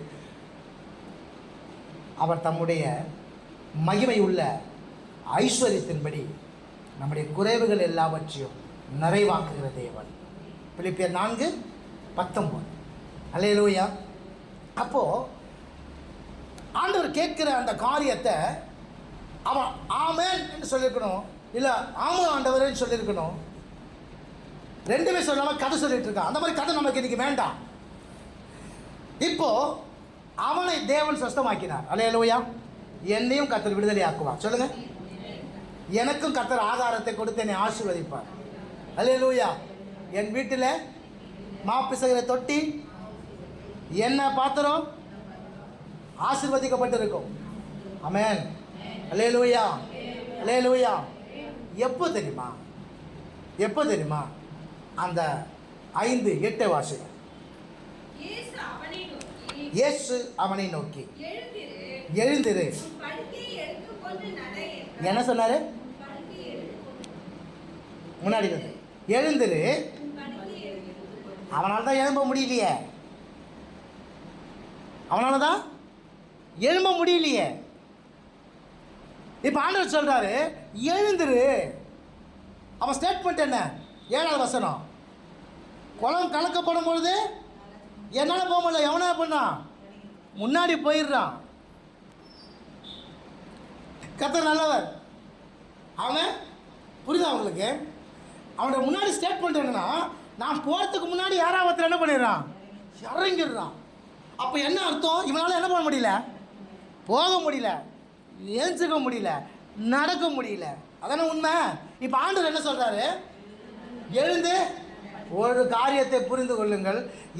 அவர் தம்முடைய மகிமை உள்ள ஐஸ்வர்யத்தின்படி நம்முடைய குறைவுகள் எல்லாவற்றையும் நிறைவாக்குகிற தேவன். பிலிப்பியர் 4:19. அல்லேலூயா. அப்போது ஆண்டவர் கேட்குற அந்த காரியத்தை அவன் ஆமென் என்று சொல்லியிருக்கணும், இல்லை ஆமாம் ஆண்டவர்னு சொல்லியிருக்கணும். ரெண்டுமே சொல்லாமல் கதை சொல்லிட்டு இருக்கான். அந்த மாதிரி கதை நமக்கு இன்றைக்கி வேண்டாம். இப்போது அவனை தேவன் சொஸ்தமாக்கினார். அல்லேலூயா. என்னையும் கர்த்தர் விடுதலை ஆக்குவார். சொல்லுங்கள், எனக்கும் கர்த்தர் ஆகாரத்தை கொடுத்து என்னை ஆசீர்வதிப்பார். அல்லேலூயா. என் வீட்டில் மாப்பிசகிற தொட்டி, என்ன பாத்திரம் ஆசீர்வதிக்கப்பட்டிருக்கும். ஆமென். அல்லேலூயா. அல்லேலூயா. எப்போ தெரியுமா? எப்போ தெரியுமா? அந்த 5:8 வாசிங்க. இயேசு அவனை நோக்கி, எழுந்திரு. என்ன சொன்னாரு? முன்னாடி எழுந்திரு. அவனால தான் எழும்ப முடியலையே, அவனால தான் எழும்ப முடியலையே. இப்போ ஆண்டவர் சொல்றாரு, எழுந்திரு. அவன் ஸ்டேட்மெண்ட் என்ன? 7வது வசனம். குளம் கலக்கப்படும் பொழுது என்னால் போக முடியல, எவனா பண்ணா முன்னாடி போயிடுறான். கர்த்தர் நல்லவர். அவன் புரியுதா அவங்களுக்கு? அவனோட முன்னாடி ஸ்டேட்மெண்ட் என்னன்னா, நான் போகிறதுக்கு முன்னாடி யாராவது என்ன பண்ணிடுறான்? இறங்கிடுறான். அப்போ என்ன அர்த்தம்? இவனால் என்ன பண்ண முடியல? போக முடியல, ஏஞ்சிக்க முடியல, நடக்க முடியல. அதான உண்மை. இப்போ ஆண்டவர் என்ன சொல்கிறாரு? எழுந்து ஒரு காரியத்தை புரிந்து கொள்ளுங்கள்.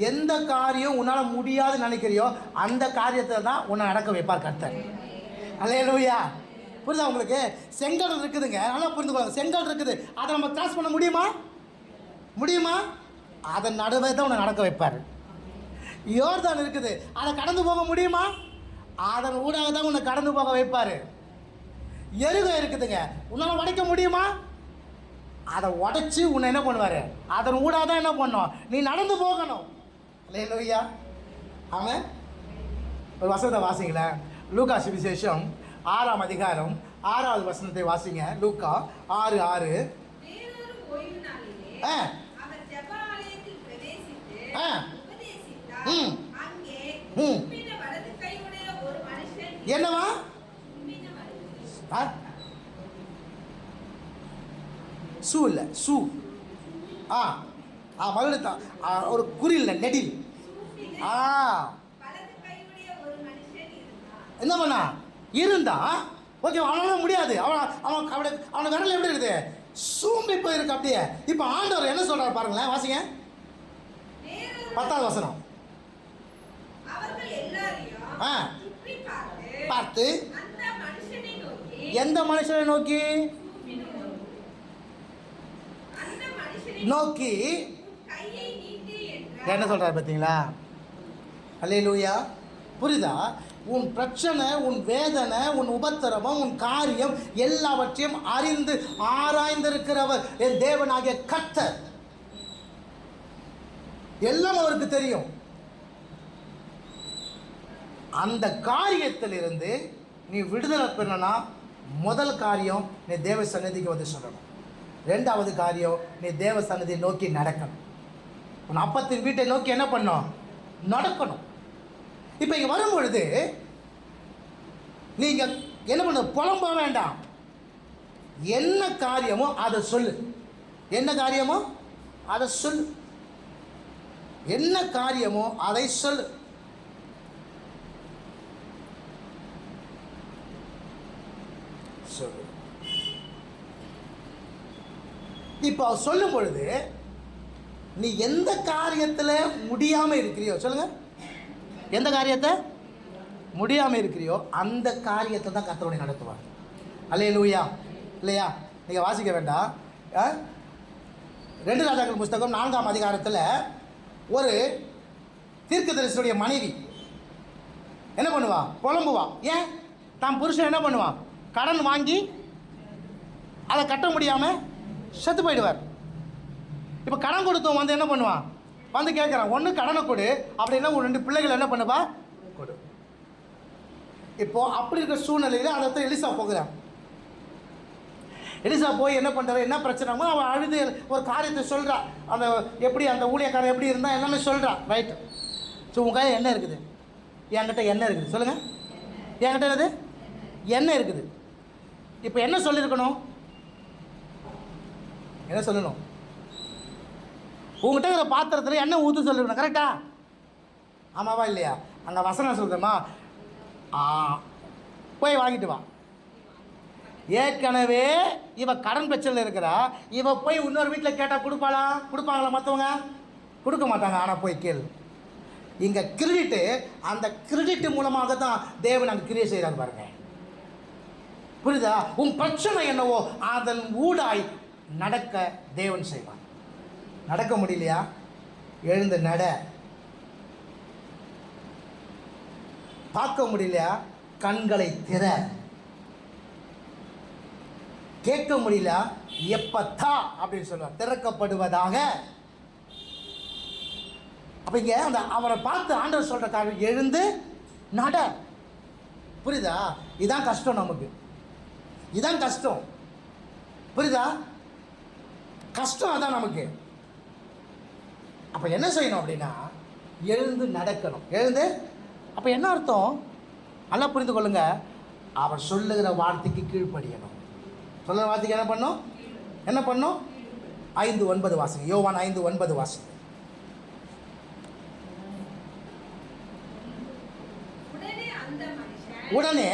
எந்த காரியம் உன்னால் முடியாதுன்னு நினைக்கிறியோ அந்த காரியத்தை தான் உன்னை நடக்க வைப்பார் கர்த்தர். அல்லேலூயா. புரியுதா உங்களுக்கு? செங்கல் இருக்குதுங்க, நல்லா புரிந்து கொள்ளுங்க. செங்கல் இருக்குது, அதை நம்ம கிராஸ் பண்ண முடியுமா? முடியுமா? அதை நடுவே தான் உன்னை நடக்க வைப்பார். யோர்தான் இருக்குது, அதை கடந்து போக முடியுமா? அதன் ஊடாக தான் உன்னை கடந்து போக வைப்பார். எருகம் இருக்குதுங்க, உன்னால் உடைக்க முடியுமா? அதை உடைச்சி உன்னை என்ன பண்ணுவார்? அதன் ஊடாக தான் என்ன பண்ணும், நீ நடந்து போகணும். அல்லேலூயா. அவன் ஒரு வசனத்தை வாசிங்களேன். லூக்கா சுவிசேஷம் 6ஆம் அதிகாரம் 6வது வசனத்தை வாசிங்க. லூக்கா 6:6. என்னவா? சூ இல்லை, சூ. மகளுத்தான் ஒரு குறியில் நெடில். என்ன பண்ணா இருந்தா ஓகே, அவனால முடியாது. அவனை விரல் எப்படி இருக்குது? சூம்பி போயிருக்கு அப்படியே. இப்போ ஆண்டவர் என்ன சொல்றாரு பாருங்களேன், வாசிங்க 10வது வசனம். பார்த்து எந்த மனுஷனை நோக்கி என்ன சொல்றாரு பார்த்தீங்களா? அல்லேலூயா. புரியுதா? உன் பிரச்சனை, உன் வேதனை, உன் உபத்திரவம், உன் காரியம் எல்லாவற்றையும் அறிந்து ஆராய்ந்திருக்கிறவர் என் தேவனாகிய கர்த்தர். எல்லாம் அவருக்கு தெரியும். அந்த காரியத்திலிருந்து நீ விடுதலை பெறணும்னா முதல் காரியம் நீ தேவ சந்நிதிக்கு வந்து சொல்லணும். 2வது காரியம் நீ தேவ சந்நிதியை நோக்கி நடக்கணும். உன் அப்பத்தின் வீட்டை நோக்கி என்ன பண்ணணும்? நடக்கணும். இப்போ இங்கே வரும்பொழுது நீங்கள் என்ன பண்ண, புலம்ப வேண்டாம். என்ன காரியமோ அதை சொல்லு. என்ன காரியமோ அதை சொல்லு. என்ன காரியமோ அதை சொல்லு. சொல்லு. இப்போ சொல்லும் பொழுது நீ எந்த காரியத்தில் முடியாமல் இருக்கிறியோ சொல்லுங்க, எந்த காரியத்தை முடியாமல் இருக்கிறியோ அந்த காரியத்தை தான் கர்த்தர் நடத்துவார். அல்லேலூயா. இல்லையா? நீங்கள் வாசிக்க வேண்டாம். 2 ராஜாக்கள் புஸ்தகம் 4ஆம் அதிகாரத்தில் ஒரு தீர்க்கதரிசியுடைய மனைவி என்ன பண்ணுவா? புலம்புவா. ஏன்? தான் புருஷன் என்ன பண்ணுவான்? கடன் வாங்கி அதை கட்ட முடியாமல் செத்து போயிடுவார். இப்போ கடன் கொடுத்தவன் வந்து என்ன பண்ணுவான்? வந்து கேட்குறான், ஒன்று கடனை கொடு, அப்படின்னா ஒரு 2 பிள்ளைகள் என்ன பண்ணுவா? கொடு. இப்போது அப்படி இருக்கிற சூழ்நிலையில் அதை எலிசா போகிறான். எலிசா போய் என்ன பண்ணுறாரு, என்ன பிரச்சனைமோ அவன் அழுது ஒரு காரியத்தை சொல்கிறான். அந்த எப்படி அந்த ஊழியக்காரன் எப்படி இருந்தால் எல்லாமே சொல்கிறான். ரைட்டு. ஸோ உங்கள் கையில் என்ன இருக்குது? என்கிட்ட என்ன இருக்குது? சொல்லுங்கள். என்கிட்ட என்னது? எண்ணெய் இருக்குது. இப்போ என்ன சொல்லியிருக்கணும்? என்ன சொல்லணும்? உங்கள்கிட்ட இருக்கிற பாத்திரத்தில் எண்ணெய் ஊற்று சொல்லிருக்கணும். கரெக்டா? ஆமாவா இல்லையா? அங்கே வசனம் சொல்கிறேம்மா, போய் வாங்கிட்டு வா. ஏற்கனவே இவ கடன் பிரச்சனையில் இருக்கிறா. இவ போய் இன்னொரு வீட்டில் கேட்டால் கொடுப்பாங்களா? மற்றவங்க கொடுக்க மாட்டாங்க. ஆனால் போய் கேளு. இங்கே கிரெடிட்டு, அந்த கிரெடிட் மூலமாக தான் தேவன் அங்கே கிரியை செய்கிறார் பாருங்க. புரியுதா? உன் பிரச்சனை என்னவோ அதன் ஊடாய் நடக்க தேவன் செய்வான். நடக்க முடியலையா? எழுந்து நட. பார்க்க முடியலையா? கண்களை திற. கேட்க முடியல, எப்பத்தா அப்படின்னு சொல்லுவார், திறக்கப்படுவதாக. அப்ப இங்க அந்த அவரை பார்த்து ஆண்டவர் சொல்ற காரியம், எழுந்து நட. புரியுதா? இதான் கஷ்டம் நமக்கு. இதான் கஷ்டம். புரியுதா? கஷ்டம் அதான் நமக்கு. அப்ப என்ன செய்யணும் அப்படின்னா, எழுந்து நடக்கணும். எழுந்து அப்ப என்ன அர்த்தம்? நல்லா புரிந்து கொள்ளுங்க. அவர் சொல்லுகிற வார்த்தைக்கு கீழ்ப்படியணும். சொல்லுகிற வார்த்தைக்கு என்ன பண்ணும்? என்ன பண்ணும்? 5:9 வாசிங்க. யோவான் 5:9 வாசிங்க. உடனே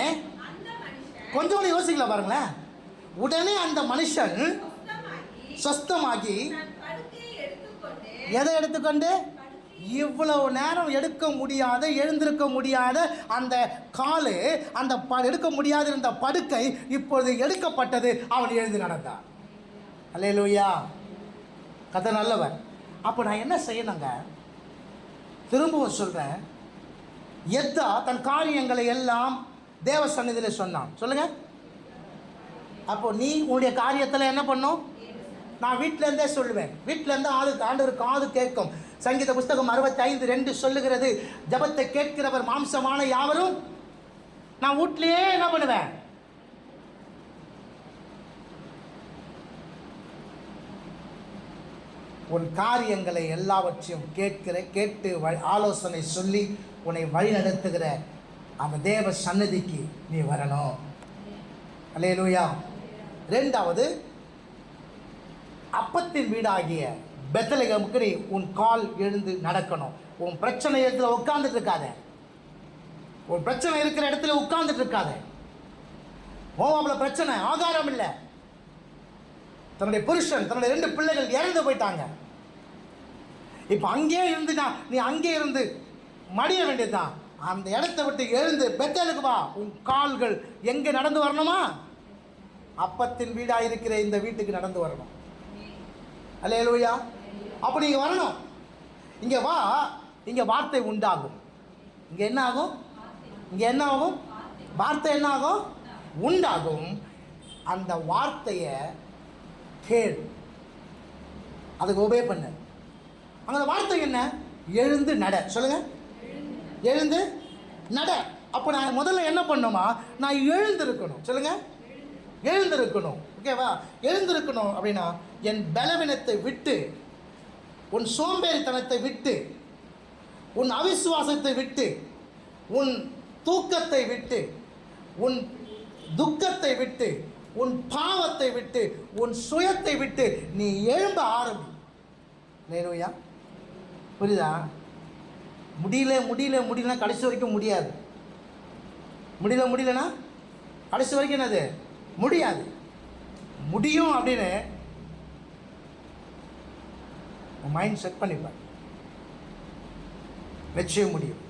கொஞ்சம் யோசிக்கல பாருங்களேன். உடனே அந்த மனுஷன் சொஸ்தமாகி, எதை எடுத்துக்கொண்டு? இவ்வளவு நேரம் எடுக்க முடியாத, எழுந்திருக்க முடியாத அந்த காலு, அந்த எடுக்க முடியாத இருந்த படுக்கை இப்பொழுது எடுக்கப்பட்டது. அவன் எழுந்து நடந்தான். அல்லேலூயா. கர்த்தர் நல்லவர். அப்போ நான் என்ன செய்யணுங்க? திரும்பவும் சொல்கிறேன், எத்தா தன் காரியங்களை எல்லாம் தேவ சந்நிதியில் சொன்னான். சொல்லுங்க. அப்போ நீ உன்னுடைய காரியத்தில் என்ன பண்ணும்? நான் வீட்டிலேருந்தே சொல்லுவேன். வீட்டிலேருந்து ஆண்டவர் காது கேட்கும். சங்கீத புஸ்தகம் 65:2 சொல்லுகிறது, ஜபத்தை கேட்கிறவர் மாம்சமான யாவரும். நான் வீட்டிலேயே என்ன பண்ணுவேன்? உன் காரியங்களை எல்லாவற்றையும் கேட்டு ஆலோசனை சொல்லி உன்னை வழி நடத்துகிற அந்த தேவ சன்னதிக்கு நீ வரணும். அல்லேலூயா. ரெண்டாவது, அப்பத்தின் வீடாகிய பெத்லகேமுக்கு நீ உன் கால் எழுந்து நடக்கணும். உன் பிரச்சனை இடத்துல உட்கார்ந்துட்டு இருக்காத. உன் பிரச்சனை இருக்கிற இடத்துல உட்கார்ந்துட்டு இருக்காத. மோவாபில் பிரச்சனை, ஆகாரம் இல்லை. தன்னுடைய புருஷன், தன்னுடைய 2 பிள்ளைகள் இறந்து போயிட்டாங்க. இப்போ அங்கே இருந்து நீ அங்கே இருந்து மடிய வேண்டியதுதான். அந்த இடத்தை விட்டு எழுந்து பெத்தேலுக்கு வா. உன் கால்கள் எங்கே நடந்து வரணுமா? அப்பத்தின் வீடாக இருக்கிற இந்த வீட்டுக்கு நடந்து வரணும். அல்லேலூயா. அப்போ நீங்கள் வரணும். இங்கே வா. இங்கே வார்த்தை உண்டாகும். இங்கே என்ன ஆகும்? இங்கே என்ன ஆகும்? வார்த்தை என்ன ஆகும்? உண்டாகும். அந்த வார்த்தையை கேள், அதுக்கு ஒபே பண்ணு. அந்த வார்த்தை என்ன? எழுந்து நட. சொல்லுங்க, எழுந்து நட. அப்போ நான் முதல்ல என்ன பண்ணுமா? நான் எழுந்திருக்கணும். சொல்லுங்க, எழுந்திருக்கணும். ஓகேவா? எழுந்திருக்கணும் அப்படின்னா என் பலவீனத்தை விட்டு, உன் சோம்பேறித்தனத்தை விட்டு, உன் அவிசுவாசத்தை விட்டு, உன் தூக்கத்தை விட்டு, உன் துக்கத்தை விட்டு, உன் பாவத்தை விட்டு, உன் சுயத்தை விட்டு நீ எழும்ப ஆரம்பி. அல்லேலூயா. புரியுதா? முடியலன்னா கடைசி வரைக்கும் முடியாது. முடியலன்னா கடைசி வரைக்கும் என்னது? முடியாது. முடியும் அப்படின்னு மைண்ட் செட் பண்ணிப்பார். நிச்சயம் முடியும்.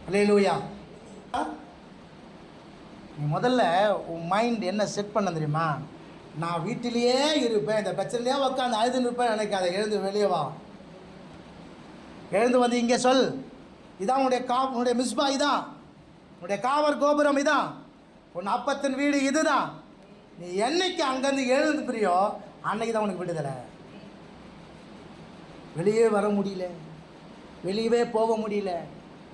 அல்லேலூயா. நீ முதல்ல உன் மைண்ட் என்ன செட் பண்ண தெரியுமா? நான் வீட்டிலேயே இருப்பேன், இந்த பிரச்சனையே உட்காந்து அழுதுன்னு இருப்பேன் நினைக்காத. எழுந்து வெளியே வா. எழுந்து வந்து இங்கே சொல், இதான் உன்னுடைய மிஸ்பா, இதான் உன்னுடைய காவல் கோபுரம், இதான் உன் அப்பத்தின் வீடு, இதுதான். நீ என்னைக்கு அங்கேருந்து எழுந்து பிரியோ அன்னைக்கு தான் உனக்கு விடுதலை. வெளியே வர முடியல, வெளியவே போக முடியல,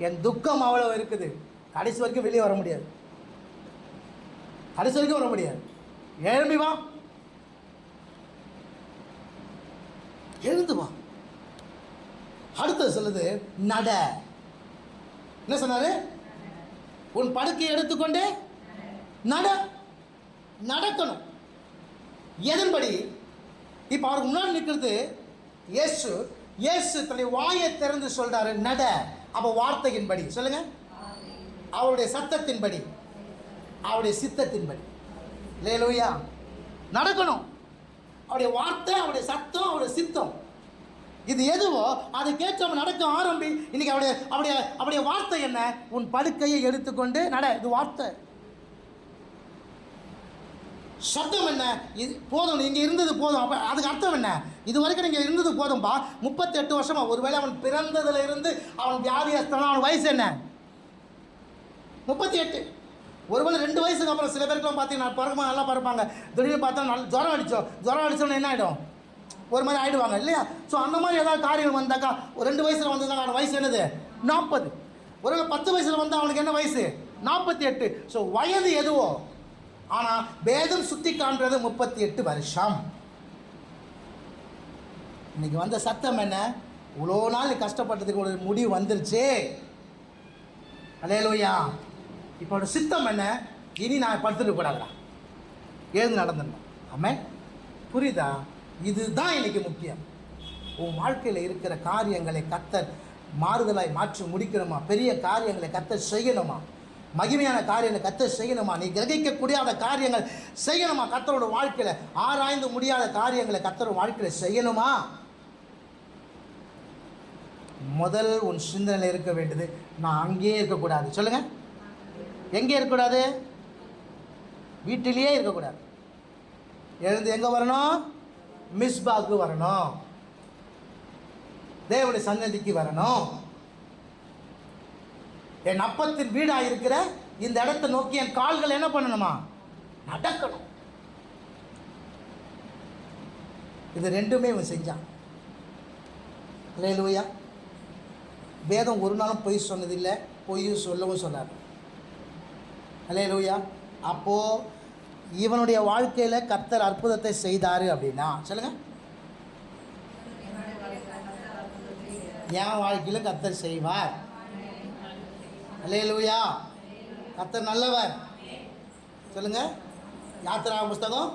என் துக்கம் அவ்வளோ இருக்குது. கடைசி வரைக்கும் வெளியே வர முடியாது. கடைசி வரைக்கும் வர முடியாது. எழும்பி வா, எழுந்து வா. அடுத்தது சொல்லுது நட. என்ன சொன்னாரு? உன் படுக்கையை எடுத்துக்கொண்டு நடக்கணும். எதன்படி? இப்போ அவருக்கு முன்னாடி நிற்கிறது இயேசு தன்னுடைய வாயை திறந்து சொல்றாரு நட. அப்போ வார்த்தையின்படி சொல்லுங்க, அவருடைய சத்தத்தின்படி, அவருடைய சித்தத்தின்படி. அல்லேலூயா. நடக்கணும். அவருடைய வார்த்தை, அவருடைய சத்தம், அவருடைய சித்தம், இது எதுவோ அதை கேட்டு நடக்க ஆரம்பி. இன்னைக்கு அவருடைய வார்த்தை என்ன? உன் படுக்கையை எடுத்துக்கொண்டு நட. இது வார்த்தை. சத்தம் என்ன? இது போதும், இங்கே இருந்தது போதும். அப்போ அதுக்கு அர்த்தம் என்ன? இது வரைக்கும் நீங்கள் இருந்தது போதும்பா. 38 வருஷமா. ஒருவேளை அவன் பிறந்ததுல இருந்து அவன் வியாதியஸ்தனா. அவன் வயசு என்ன? 38. ஒருவேளை 2 வயசுக்கு அப்புறம் சில பேருக்குலாம் பார்த்தீங்கன்னா பிறகுமா நல்லா பிறப்பாங்க. திடீர்னு பார்த்தா நல்லா ஜுரம் அடித்தோன்னு என்ன ஆகிடும்? ஒரு மாதிரி ஆகிடுவாங்க இல்லையா? ஸோ அந்த மாதிரி ஏதாவது காரியங்கள் வந்தாக்கா, ஒரு 2 வயசில் வந்ததாங்க அவன் வயசு என்னது? 40. ஒரு 10 வயசில் வந்தால் அவனுக்கு என்ன வயசு? 48. ஸோ வயது எதுவோ, ஆனால் வேதம் சுட்டி காண்றது 38 வருஷம். இன்னைக்கு வந்த சத்தம் என்ன? இவ்வளோ நாள் கஷ்டப்பட்டதுக்கு ஒரு முடிவு வந்துருச்சு. அல்லேலூயா. இப்போ ஒரு சித்தம் என்ன? இனி நான் படுத்துட்டு கூடாதுடா, எழுந்து நடந்துடணும். ஆமென். புரியுதா? இதுதான் இன்னைக்கு முக்கியம். உன் வாழ்க்கையில் இருக்கிற காரியங்களை கர்த்தர் மாறுதலாய் மாற்றி முடிக்கணுமா? பெரிய காரியங்களை கர்த்தர் செய்யணுமா? மகிமையான காரியங்களை கர்த்தர் செய்யணுமா? நீ கிரகிக்கக்கூடிய அந்த காரியங்கள் செய்யணுமா? கர்த்தரோட வாழ்க்கையில் ஆராய்ந்து முடியாத காரியங்களை கர்த்தரோட வாழ்க்கையில் செய்யணுமா? முதல் உன் சிந்தனையில் இருக்க வேண்டியது, நான் அங்கேயே இருக்கக்கூடாது. சொல்லுங்க, எங்கே இருக்கக்கூடாது? வீட்டிலேயே இருக்கக்கூடாது. எழுந்து எங்கே வரணும்? மிஸ்பாக்கு வரணும், தேவனுடைய சன்னதிக்கு வரணும். என் அப்பத்தின் வீடாக இருக்கிற இந்த இடத்தை நோக்கி என் கால்கள் என்ன பண்ணணுமா? நடக்கணும். இது ரெண்டுமே இவன் செஞ்சான். அல்லேலூயா. வேதம் ஒரு நாளும் பொய் சொன்னதில்லை, பொய்யும் சொல்லவும் சொல்லாது. அல்லேலூயா. அப்போது இவனுடைய வாழ்க்கையில் கர்த்தர் அற்புதத்தை செய்தார் அப்படின்னா சொல்லுங்கள், என் வாழ்க்கையில் கர்த்தர் செய்வார். அல்லேலூயா. கர்த்தர் நல்லவர். சொல்லுங்கள். யாத்திராகம புஸ்தகம்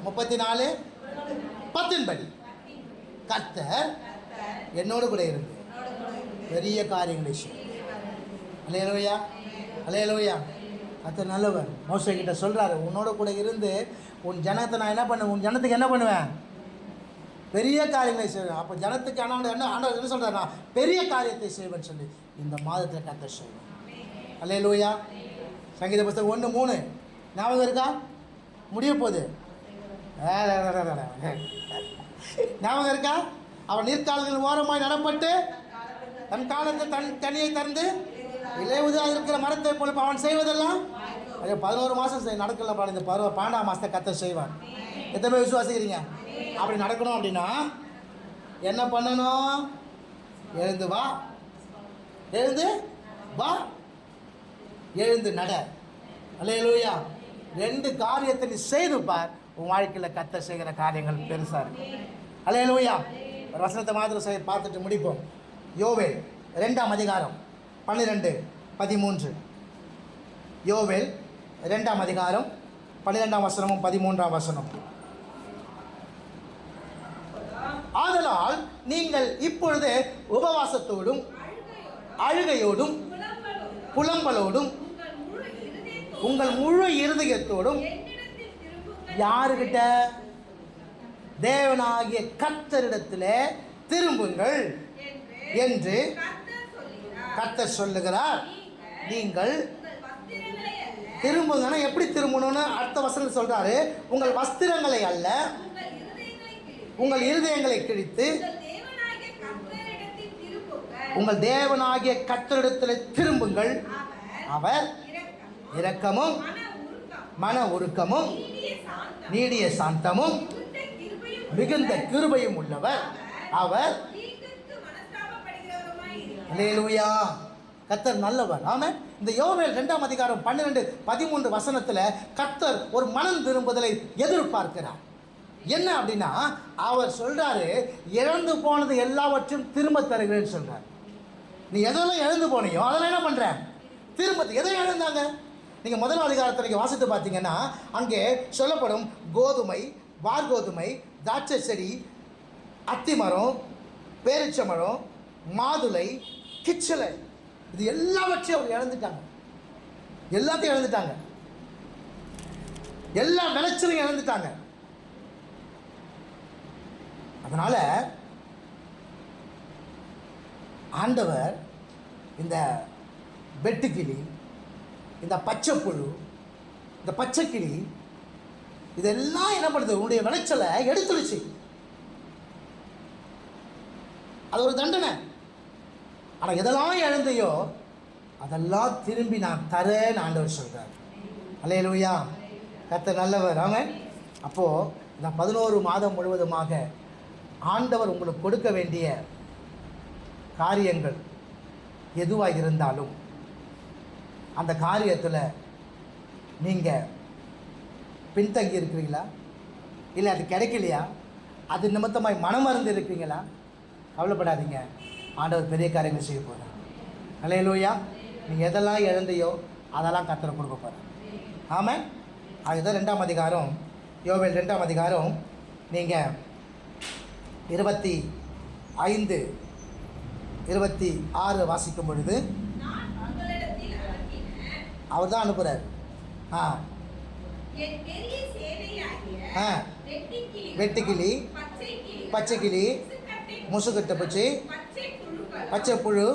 34:10 படி கர்த்தர் என்னோடு கூட இருந்து பெரிய காரியங்களை செய்யும். அல்லேலூயா. அல்லேலூயா. கர்த்தர் நல்லவர். மோசே கிட்ட சொல்கிறாரு, உன்னோட கூட இருந்து உன் ஜனத்தை நான் என்ன பண்ணுவேன், உன் ஜனத்துக்கு என்ன பண்ணுவேன், பெரிய காரியங்களை செய்வேன். அப்போ ஜனத்துக்கு ஆண்டவர் என்ன சொல்கிறார், நான் பெரிய காரியத்தை செய்வேன்னு சொல்லி இந்த மாதத்தில் கர்த்தர் செய்வேன். அல்லேலூயா. சங்கீத புஸ்தகம் 1:3 ஞாபகம் இருக்கா? முடிய போகுது. ஞாபகம் இருக்கா? அவன் நீர்க்கால்கள் ஓரமாய் நடப்பட்டு தன் காலத்தை தனியை திறந்து இலையுதாக இருக்கிற மரத்தை போல அவன் செய்வதெல்லாம் 11 மாதம் நடக்கலாம். இந்த 12ஆம் மாதத்தை கர்த்தர் செய்வான். எத்தனை பேர் விசுவாசிக்கிறீங்க? அப்படி நடக்கணும் அப்படின்னா என்ன பண்ணணும்? எழுந்து வா, எழுந்து வா, எழுந்து நட. அல்லேலூயா. 2 காரியத்தை நீ செய்து பார், உன் வாழ்க்கையில் கர்த்தர் செய்கிற காரியங்கள் பெருசாக இருக்கும். அல்லேலூயா. ஒரு வசனத்தை மாத்திரம் பார்த்துட்டு முடிப்போம். யோவேல் 2ஆம் அதிகாரம் 12-13. யோவேல் 2ஆம் அதிகாரம் 12ஆம் வசனமும் 13ஆம் வசனம். ஆதலால் நீங்கள் இப்பொழுது உபவாசத்தோடும் அழுகையோடும் புலம்பலோடும் உங்கள் முழு இருதயத்தோடும் யாருக்கிட்ட? தேவனாகிய கர்த்தரிடத்தில் திரும்புங்கள் என்று கர்த்தர் சொல்லுகிறார். நீங்கள் திரும்புங்கன்னா எப்படி திரும்பணும்னு அடுத்த வசனம் சொல்றாரு. உங்கள் வஸ்திரங்களை அல்ல, உங்கள் இருதயங்களை கிழித்து உங்கள் தேவனாகிய கர்த்தரிடத்தில் திரும்புங்கள். அவர் இரக்கமும் மன உருக்கமும் நீடிய சாந்தமும் மிகுந்த கிருபையும் உள்ளவர். அவர் அல்லேலூயா. கர்த்தர் நல்லவர். ஆமென். இந்த யோவேல் 2ஆம் அதிகாரம் 12-13 வசனத்தில் கர்த்தர் ஒரு மனம் திரும்புதலை எதிர்பார்க்கிறார். என்ன அப்படின்னா அவர் சொல்றாரு, இழந்து போனது எல்லாவற்றையும் திரும்ப தருகிறேன்னு சொல்றார். நீ எதெல்லாம் இழந்து போனியோ அதெல்லாம் என்ன பண்ற? திரும்ப. எதை இழந்தாங்க? நீங்கள் முதல் அதிகாரத்தை நீங்கள் வாசித்து பார்த்தீங்கன்னா அங்கே சொல்லப்படும் கோதுமை, வார்கோதுமை, திராட்சை செடி, அத்திமரம், பேரிச்சமரம், மாதுளை, கிச்சலை, இது எல்லாவற்றையும் அவர் இழந்துட்டாங்க. எல்லாத்தையும் இழந்துட்டாங்க. எல்லா விளைச்சலையும் இழந்துட்டாங்க. அதனால் ஆண்டவர் இந்த வெட்டுக்கிளி, இந்த பச்சைப்புழு, இந்த பச்சைக்கிளி இதெல்லாம் என்ன பண்ணுது? உன்னுடைய விளைச்சலை எடுத்துருச்சு. அது ஒரு தண்டனை. ஆனால் எதெல்லாம் இழந்தையோ அதெல்லாம் திரும்பி நான் தரேன்னு ஆண்டவர் சொல்கிறார். அல்லேலூயா. கர்த்தர் நல்லவர். ஆமென். அப்போது இந்த 11 மாதம் முழுவதுமாக ஆண்டவர் உங்களுக்கு கொடுக்க வேண்டிய காரியங்கள் எதுவாக இருந்தாலும் அந்த காரியத்தில் நீங்கள் பின்தங்கி இருக்கிறீங்களா, இல்லை அது கிடைக்கலையா, அது நிமித்தமாய் மனமறந்து இருக்கிறீங்களா? கவலைப்படாதீங்க, ஆண்டவர் பெரிய காரியங்கள் செய்ய போகிறார். அல்லேலூயா. நீங்கள் எதெல்லாம் இழந்தையோ அதெல்லாம் கர்த்தர் கொடுக்க போகிறார். ஆமாம். அதுதான் 2ஆம் அதிகாரம், யோவேல் 2ஆம் அதிகாரம் நீங்கள் 25-26 வாசிக்கும் பொழுது அவர் தான் அனுப்புகிறார். வெட்டுக்கிளி, பச்சைக்கிளி, முசுக்கட்டை பூச்சி, பச்சை புழு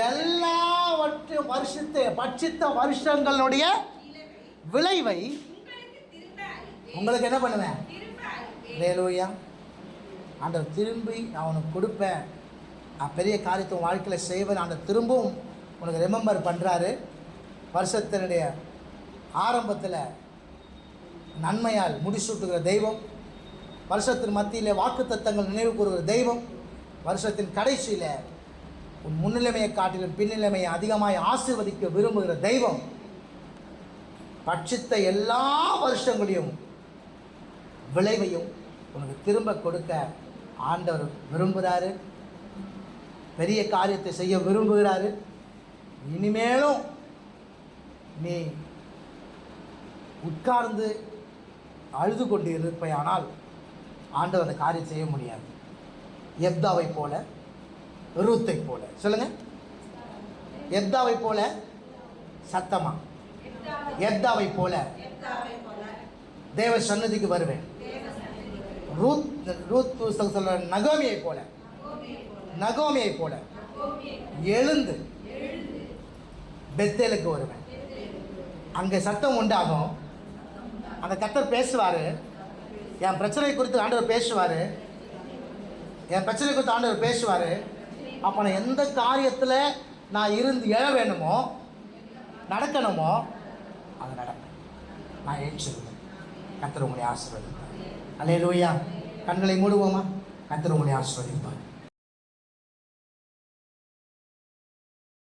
எல்லாவற்றையும் பட்சித்த வருஷங்களுடைய விளைவை உங்களுக்கு என்ன பண்ணுவேன்? அல்லேலூயா. ஆண்டவர் திரும்பி நான் உனக்கு கொடுப்பேன், பெரிய காரியத்தை வாழ்க்கையில் செய்வேன். ஆண்டவர் திரும்பவும் உனக்கு ரிமெம்பர் பண்ணுறாரு. வருஷத்தினுடைய ஆரம்பத்தில் நன்மையால் முடிசூட்டுகிற தெய்வம், வருஷத்தின் மத்தியில் வாக்குத்தத்தங்கள் நினைவு கூறுகிற தெய்வம், வருஷத்தின் கடைசியில் உன் முன்னிலைமையை காட்டிலும் பின்னிலைமையை அதிகமாய் ஆசீர்வதிக்க விரும்புகிற தெய்வம். பட்சித்த எல்லா வருஷங்களையும் விளைவையும் உனக்கு திரும்ப கொடுக்க ஆண்டவர் விரும்புகிறாரு. பெரிய காரியத்தை செய்ய விரும்புகிறாரு. இனிமேலும் நீ உட்கார்ந்து அழுது கொண்டு இருப்பையானால் ஆண்டவர் அந்த காரியம் செய்ய முடியாது. எப்தாவை போல, ரூத்தை போல. சொல்லுங்க, எப்தாவை போல. சத்தமா, எப்தாவை போல தேவ சன்னதிக்கு வருவேன். ரூத் சொல்ற நகோமியை போல, நகோமியை போல எழுந்து பெத்தேலுக்கு வருவேன். அங்கே சத்தம் உண்டாகும். அந்த கர்த்தர் பேசுவார். என் பிரச்சனை குறித்து ஆண்டவர் பேசுவார். என் பிரச்சனை குறித்து ஆண்டவர் பேசுவார். அப்போ நான் எந்த காரியத்தில் நான் இருந்து எழ வேணுமோ, நடக்கணுமோ, அது நடப்பேன். நான் ஏற்றுவேன். கர்த்தர் உங்களை ஆசீர்வதிப்பார். அல்லேலூயா. கண்களை மூடுவோமா? கர்த்தர் உங்களை ஆசீர்வதிப்பார்.